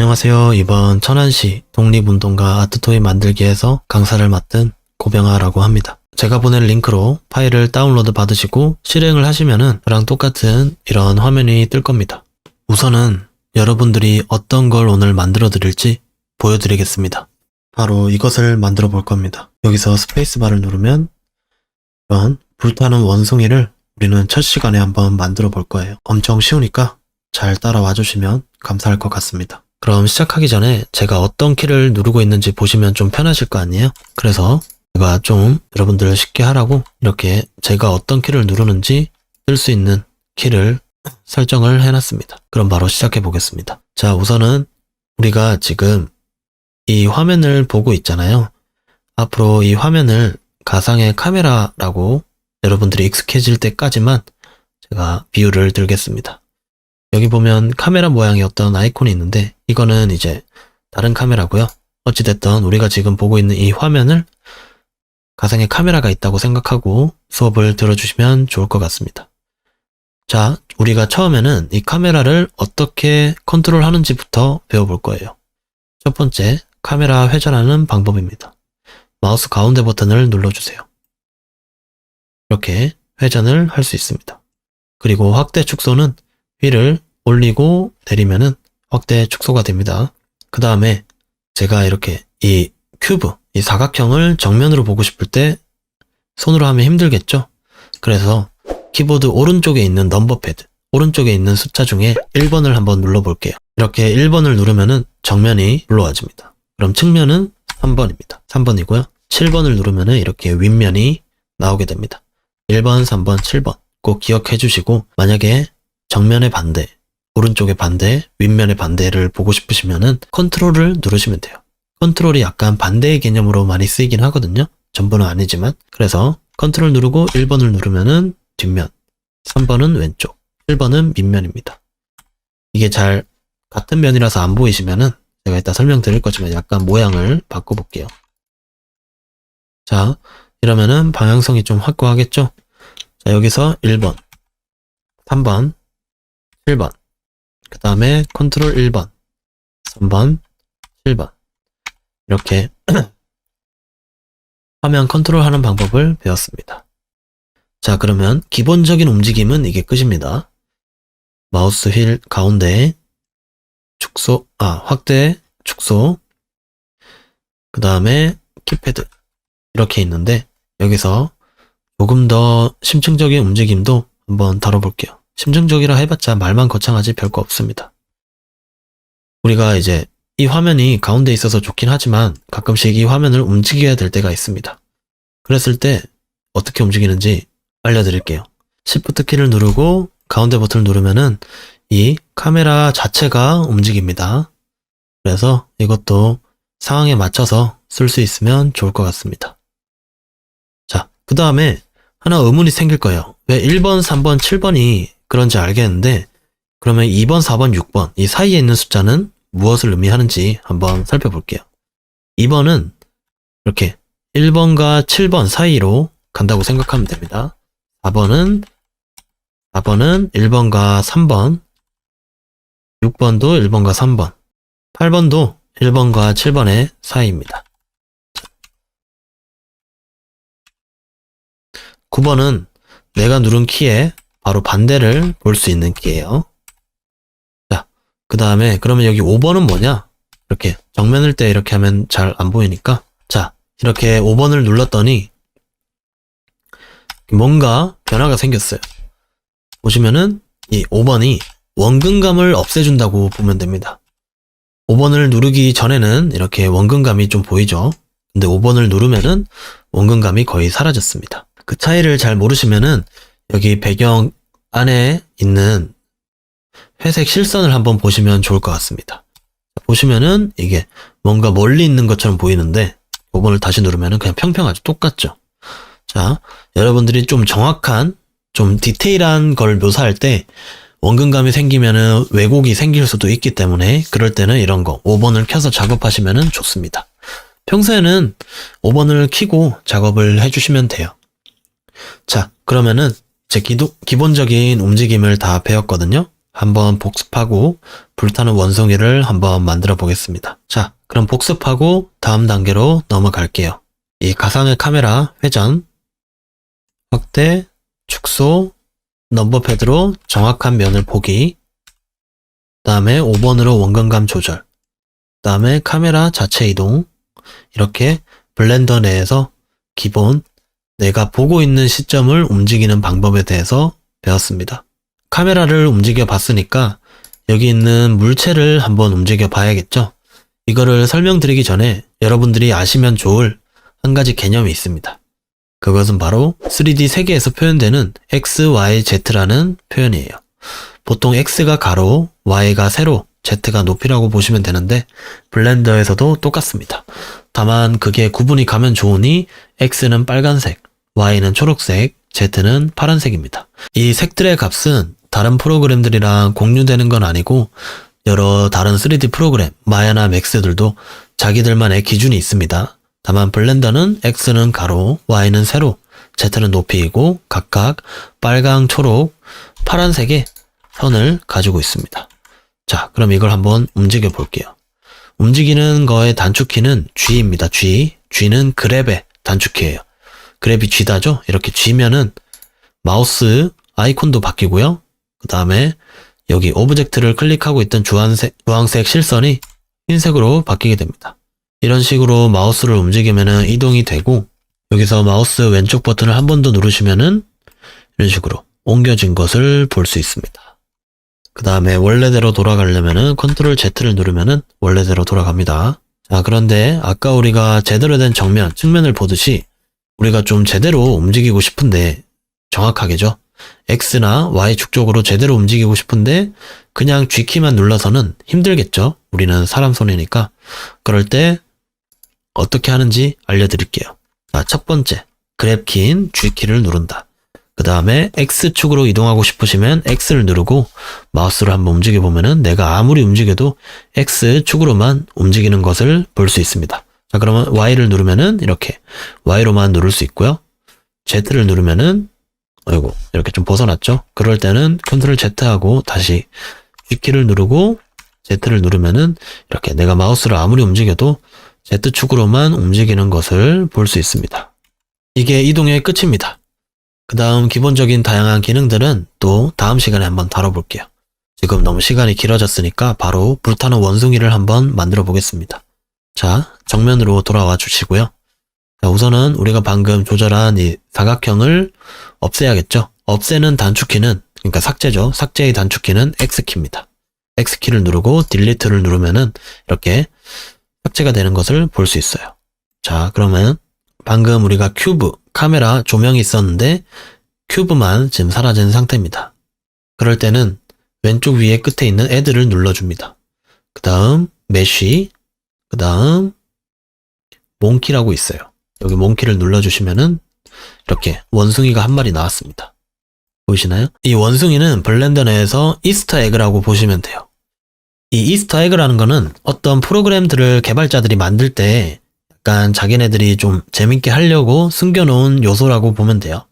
안녕하세요. 이번 천안시 독립운동가 아트토이 만들기에서 강사를 맡은 고병아라고 합니다. 제가 보낸 링크로 파일을 다운로드 받으시고 실행을 하시면은 저랑 똑같은 이런 화면이 뜰 겁니다. 우선은 여러분들이 어떤 걸 오늘 만들어 드릴지 보여드리겠습니다. 바로 이것을 만들어 볼 겁니다. 여기서 스페이스바를 누르면 이런 불타는 원숭이를 우리는 첫 시간에 한번 만들어 볼 거예요. 엄청 쉬우니까 잘 따라와 주시면 감사할 것 같습니다. 그럼 시작하기 전에 제가 어떤 키를 누르고 있는지 보시면 좀 편하실 거 아니에요? 그래서 제가 좀 여러분들 쉽게 하라고 이렇게 제가 어떤 키를 누르는지 뜰 수 있는 키를 설정을 해놨습니다. 그럼 바로 시작해 보겠습니다. 자, 우선은 우리가 지금 이 화면을 보고 있잖아요. 앞으로 이 화면을 가상의 카메라라고 여러분들이 익숙해질 때까지만 제가 비유를 들겠습니다. 여기 보면 카메라 모양의 어떤 아이콘이 있는데 이거는 이제 다른 카메라고요. 어찌됐든 우리가 지금 보고 있는 이 화면을 가상의 카메라가 있다고 생각하고 수업을 들어주시면 좋을 것 같습니다. 자, 우리가 처음에는 이 카메라를 어떻게 컨트롤 하는지부터 배워볼 거예요. 첫 번째, 카메라 회전하는 방법입니다. 마우스 가운데 버튼을 눌러주세요. 이렇게 회전을 할 수 있습니다. 그리고 확대 축소는 휠을 올리고 내리면은 확대 축소가 됩니다. 그 다음에 제가 이렇게 이 큐브, 이 사각형을 정면으로 보고 싶을 때 손으로 하면 힘들겠죠? 그래서 키보드 오른쪽에 있는 넘버 패드, 오른쪽에 있는 숫자 중에 1번을 한번 눌러볼게요. 이렇게 1번을 누르면은 정면이 불러와집니다. 그럼 측면은 3번입니다. 3번이고요. 7번을 누르면은 이렇게 윗면이 나오게 됩니다. 1번, 3번, 7번 꼭 기억해 주시고 만약에 정면의 반대, 오른쪽의 반대, 윗면의 반대를 보고 싶으시면은 컨트롤을 누르시면 돼요. 컨트롤이 약간 반대의 개념으로 많이 쓰이긴 하거든요. 전부는 아니지만. 그래서 컨트롤 누르고 1번을 누르면은 뒷면, 3번은 왼쪽, 7번은 밑면입니다. 이게 잘 같은 면이라서 안 보이시면은 제가 이따 설명드릴 거지만 약간 모양을 바꿔볼게요. 자, 이러면은 방향성이 좀 확고하겠죠? 자, 여기서 1번, 3번, 7번, 그 다음에 컨트롤 1번, 3번, 7번 이렇게 화면 컨트롤하는 방법을 배웠습니다. 자, 그러면 기본적인 움직임은 이게 끝입니다. 마우스 휠 가운데 축소, 확대, 축소, 그 다음에 키패드 이렇게 있는데 여기서 조금 더 심층적인 움직임도 한번 다뤄볼게요. 심층적이라 해봤자 말만 거창하지 별거 없습니다. 우리가 이제 이 화면이 가운데 있어서 좋긴 하지만 가끔씩 이 화면을 움직여야 될 때가 있습니다. 그랬을 때 어떻게 움직이는지 알려드릴게요. Shift 키를 누르고 가운데 버튼을 누르면은 이 카메라 자체가 움직입니다. 그래서 이것도 상황에 맞춰서 쓸 수 있으면 좋을 것 같습니다. 자, 그 다음에 하나 의문이 생길 거예요. 왜 1번, 3번, 7번이 그런지 알겠는데 그러면 2번, 4번, 6번 이 사이에 있는 숫자는 무엇을 의미하는지 한번 살펴볼게요. 2번은 이렇게 1번과 7번 사이로 간다고 생각하면 됩니다. 4번은 1번과 3번, 6번도 1번과 3번, 8번도 1번과 7번의 사이입니다. 9번은 내가 누른 키에 바로 반대를 볼 수 있는 키예요. 자, 그 다음에 그러면 여기 5번은 뭐냐? 이렇게 정면을 때 이렇게 하면 잘 안 보이니까 자, 이렇게 5번을 눌렀더니 뭔가 변화가 생겼어요. 보시면은 이 5번이 원근감을 없애준다고 보면 됩니다. 5번을 누르기 전에는 이렇게 원근감이 좀 보이죠? 근데 5번을 누르면은 원근감이 거의 사라졌습니다. 그 차이를 잘 모르시면은 여기 배경 안에 있는 회색 실선을 한번 보시면 좋을 것 같습니다. 보시면은 이게 뭔가 멀리 있는 것처럼 보이는데 5번을 다시 누르면은 그냥 평평하죠. 똑같죠. 자, 여러분들이 좀 정확한, 좀 디테일한 걸 묘사할 때 원근감이 생기면은 왜곡이 생길 수도 있기 때문에 그럴 때는 이런 거 5번을 켜서 작업하시면은 좋습니다. 평소에는 5번을 켜고 작업을 해주시면 돼요. 자, 그러면은 제 기본적인 움직임을 다 배웠거든요. 한번 복습하고 불타는 원숭이를 한번 만들어 보겠습니다. 자, 그럼 복습하고 다음 단계로 넘어갈게요. 이 가상의 카메라 회전, 확대, 축소, 넘버 패드로 정확한 면을 보기, 그 다음에 5번으로 원근감 조절, 그 다음에 카메라 자체 이동, 이렇게 블렌더 내에서 기본 내가 보고 있는 시점을 움직이는 방법에 대해서 배웠습니다. 카메라를 움직여 봤으니까 여기 있는 물체를 한번 움직여 봐야겠죠? 이거를 설명드리기 전에 여러분들이 아시면 좋을 한 가지 개념이 있습니다. 그것은 바로 3D 세계에서 표현되는 X, Y, Z라는 표현이에요. 보통 X가 가로, Y가 세로, Z가 높이라고 보시면 되는데 블렌더에서도 똑같습니다. 다만 그게 구분이 가면 좋으니 X는 빨간색, Y는 초록색, Z는 파란색입니다. 이 색들의 값은 다른 프로그램들이랑 공유되는 건 아니고 여러 다른 3D 프로그램, 마야나 맥스들도 자기들만의 기준이 있습니다. 다만 블렌더는 X는 가로, Y는 세로, Z는 높이이고 각각 빨강, 초록, 파란색의 선을 가지고 있습니다. 자, 그럼 이걸 한번 움직여 볼게요. 움직이는 거의 단축키는 G입니다. G. G는 그랩의 단축키예요. 그랩이 G다죠? 이렇게 G면은 마우스 아이콘도 바뀌고요. 그 다음에 여기 오브젝트를 클릭하고 있던 주황색 실선이 흰색으로 바뀌게 됩니다. 이런 식으로 마우스를 움직이면은 이동이 되고 여기서 마우스 왼쪽 버튼을 한 번 더 누르시면은 이런 식으로 옮겨진 것을 볼 수 있습니다. 그 다음에 원래대로 돌아가려면은 컨트롤 Z를 누르면은 원래대로 돌아갑니다. 자, 그런데 아까 우리가 제대로 된 측면을 보듯이 우리가 좀 제대로 움직이고 싶은데 정확하게죠. X나 Y축 쪽으로 제대로 움직이고 싶은데 그냥 G키만 눌러서는 힘들겠죠. 우리는 사람 손이니까. 그럴 때 어떻게 하는지 알려드릴게요. 자, 첫 번째, 그랩키인 G키를 누른다. 그 다음에 X축으로 이동하고 싶으시면 X를 누르고 마우스를 한번 움직여보면은 내가 아무리 움직여도 X축으로만 움직이는 것을 볼 수 있습니다. 자, 그러면 Y를 누르면은 이렇게 Y로만 누를 수 있고요. Z를 누르면은 어이구, 이렇게 좀 벗어났죠? 그럴 때는 컨트롤 Z하고 다시 G키를 누르고 Z를 누르면은 이렇게 내가 마우스를 아무리 움직여도 Z축으로만 움직이는 것을 볼 수 있습니다. 이게 이동의 끝입니다. 그 다음 기본적인 다양한 기능들은 또 다음 시간에 한번 다뤄볼게요. 지금 너무 시간이 길어졌으니까 바로 불타는 원숭이를 한번 만들어 보겠습니다. 자, 정면으로 돌아와 주시고요. 자, 우선은 우리가 방금 조절한 이 사각형을 없애야겠죠? 없애는 단축키는, 그러니까 삭제죠. 삭제의 단축키는 X키입니다. X키를 누르고 딜리트를 누르면은 이렇게 삭제가 되는 것을 볼 수 있어요. 자, 그러면 방금 우리가 큐브, 카메라 조명이 있었는데 큐브만 지금 사라진 상태입니다. 그럴 때는 왼쪽 위에 끝에 있는 Add를 눌러줍니다. 그 다음 메쉬, 그 다음 몽키라고 있어요. 여기 몽키를 눌러주시면은 이렇게 원숭이가 한 마리 나왔습니다. 보이시나요? 이 원숭이는 블렌더 내에서 이스터 에그라고 보시면 돼요. 이 이스터 에그라는 거는 어떤 프로그램들을 개발자들이 만들 때 약간 자기네들이 좀 재밌게 하려고 숨겨놓은 요소라고 보면 돼요.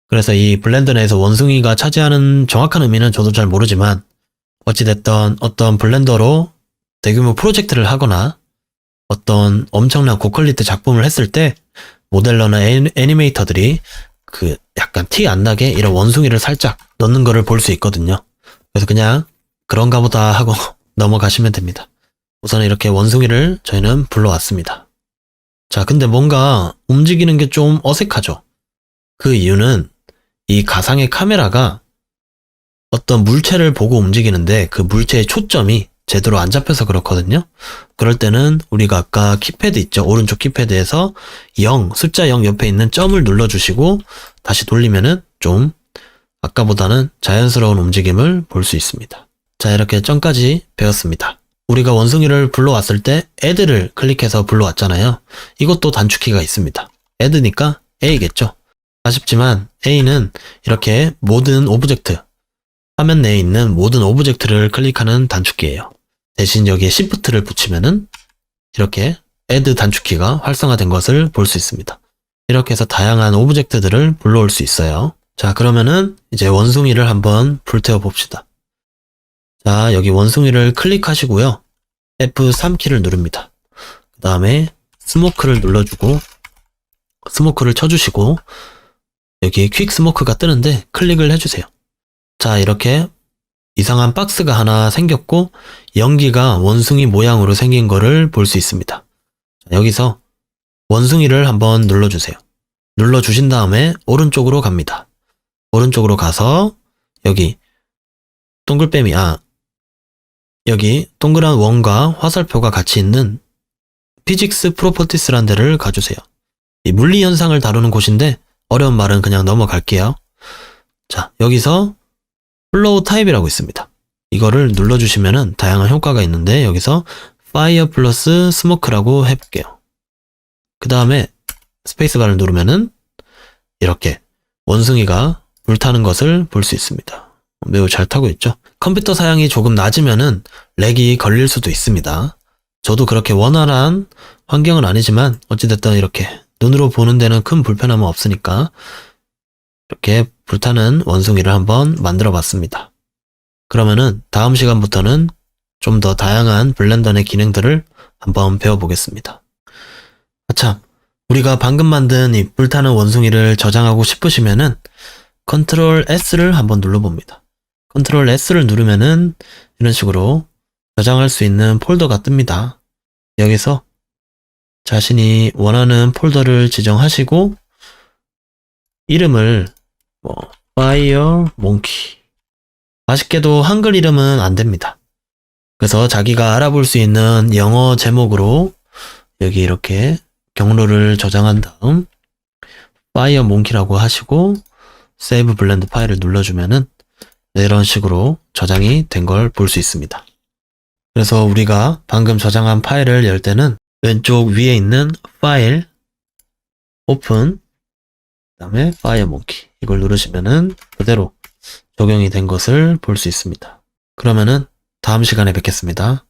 그래서 이 블렌더 내에서 원숭이가 차지하는 정확한 의미는 저도 잘 모르지만 어찌됐든 어떤 블렌더로 대규모 프로젝트를 하거나 어떤 엄청난 고퀄리티 작품을 했을 때 모델러나 애니메이터들이 그 약간 티 안 나게 이런 원숭이를 살짝 넣는 거를 볼 수 있거든요. 그래서 그냥 그런가 보다 하고 넘어가시면 됩니다. 우선 이렇게 원숭이를 저희는 불러왔습니다. 자, 근데 뭔가 움직이는 게 좀 어색하죠? 그 이유는 이 가상의 카메라가 어떤 물체를 보고 움직이는데 그 물체의 초점이 제대로 안 잡혀서 그렇거든요. 그럴 때는 우리가 아까 키패드 있죠? 오른쪽 키패드에서 0, 숫자 0 옆에 있는 점을 눌러주시고 다시 돌리면은 좀 아까보다는 자연스러운 움직임을 볼 수 있습니다. 자, 이렇게 점까지 배웠습니다. 우리가 원숭이를 불러왔을 때 add를 클릭해서 불러왔잖아요. 이것도 단축키가 있습니다. add니까 A겠죠. 아쉽지만 A는 이렇게 모든 오브젝트, 화면 내에 있는 모든 오브젝트를 클릭하는 단축키예요. 대신 여기에 Shift를 붙이면은 이렇게 add 단축키가 활성화된 것을 볼 수 있습니다. 이렇게 해서 다양한 오브젝트들을 불러올 수 있어요. 자, 그러면은 이제 원숭이를 한번 불태워 봅시다. 자, 여기 원숭이를 클릭하시고요. F3키를 누릅니다. 그 다음에 스모크를 눌러주고 스모크를 쳐주시고 여기 퀵 스모크가 뜨는데 클릭을 해주세요. 자, 이렇게 이상한 박스가 하나 생겼고 연기가 원숭이 모양으로 생긴 거를 볼 수 있습니다. 여기서 원숭이를 한번 눌러주세요. 눌러주신 다음에 오른쪽으로 갑니다. 오른쪽으로 가서 여기 동글뱀이 여기 동그란 원과 화살표가 같이 있는 피직스 프로퍼티스란 데를 가주세요. 이 물리 현상을 다루는 곳인데 어려운 말은 그냥 넘어갈게요. 자, 여기서 플로우 타입이라고 있습니다. 이거를 눌러주시면은 다양한 효과가 있는데 여기서 파이어 플러스 스모크라고 해볼게요. 그 다음에 스페이스바를 누르면은 이렇게 원숭이가 불타는 것을 볼 수 있습니다. 매우 잘 타고 있죠. 컴퓨터 사양이 조금 낮으면은 렉이 걸릴 수도 있습니다. 저도 그렇게 원활한 환경은 아니지만 어찌됐든 이렇게 눈으로 보는 데는 큰 불편함은 없으니까 이렇게 불타는 원숭이를 한번 만들어 봤습니다. 그러면은 다음 시간부터는 좀 더 다양한 블렌더 내 기능들을 한번 배워보겠습니다. 참, 우리가 방금 만든 이 불타는 원숭이를 저장하고 싶으시면은 컨트롤 S를 한번 눌러봅니다. 컨트롤 S를 누르면은 이런 식으로 저장할 수 있는 폴더가 뜹니다. 여기서 자신이 원하는 폴더를 지정하시고 이름을 Fire Monkey. 아쉽게도 한글 이름은 안 됩니다. 그래서 자기가 알아볼 수 있는 영어 제목으로 여기 이렇게 경로를 저장한 다음 Fire Monkey라고 하시고 Save Blend 파일을 눌러주면은 이런 식으로 저장이 된 걸 볼 수 있습니다. 그래서 우리가 방금 저장한 파일을 열 때는 왼쪽 위에 있는 파일, 오픈, 그 다음에 Fire Monkey 이걸 누르시면은 그대로 적용이 된 것을 볼 수 있습니다. 그러면은 다음 시간에 뵙겠습니다.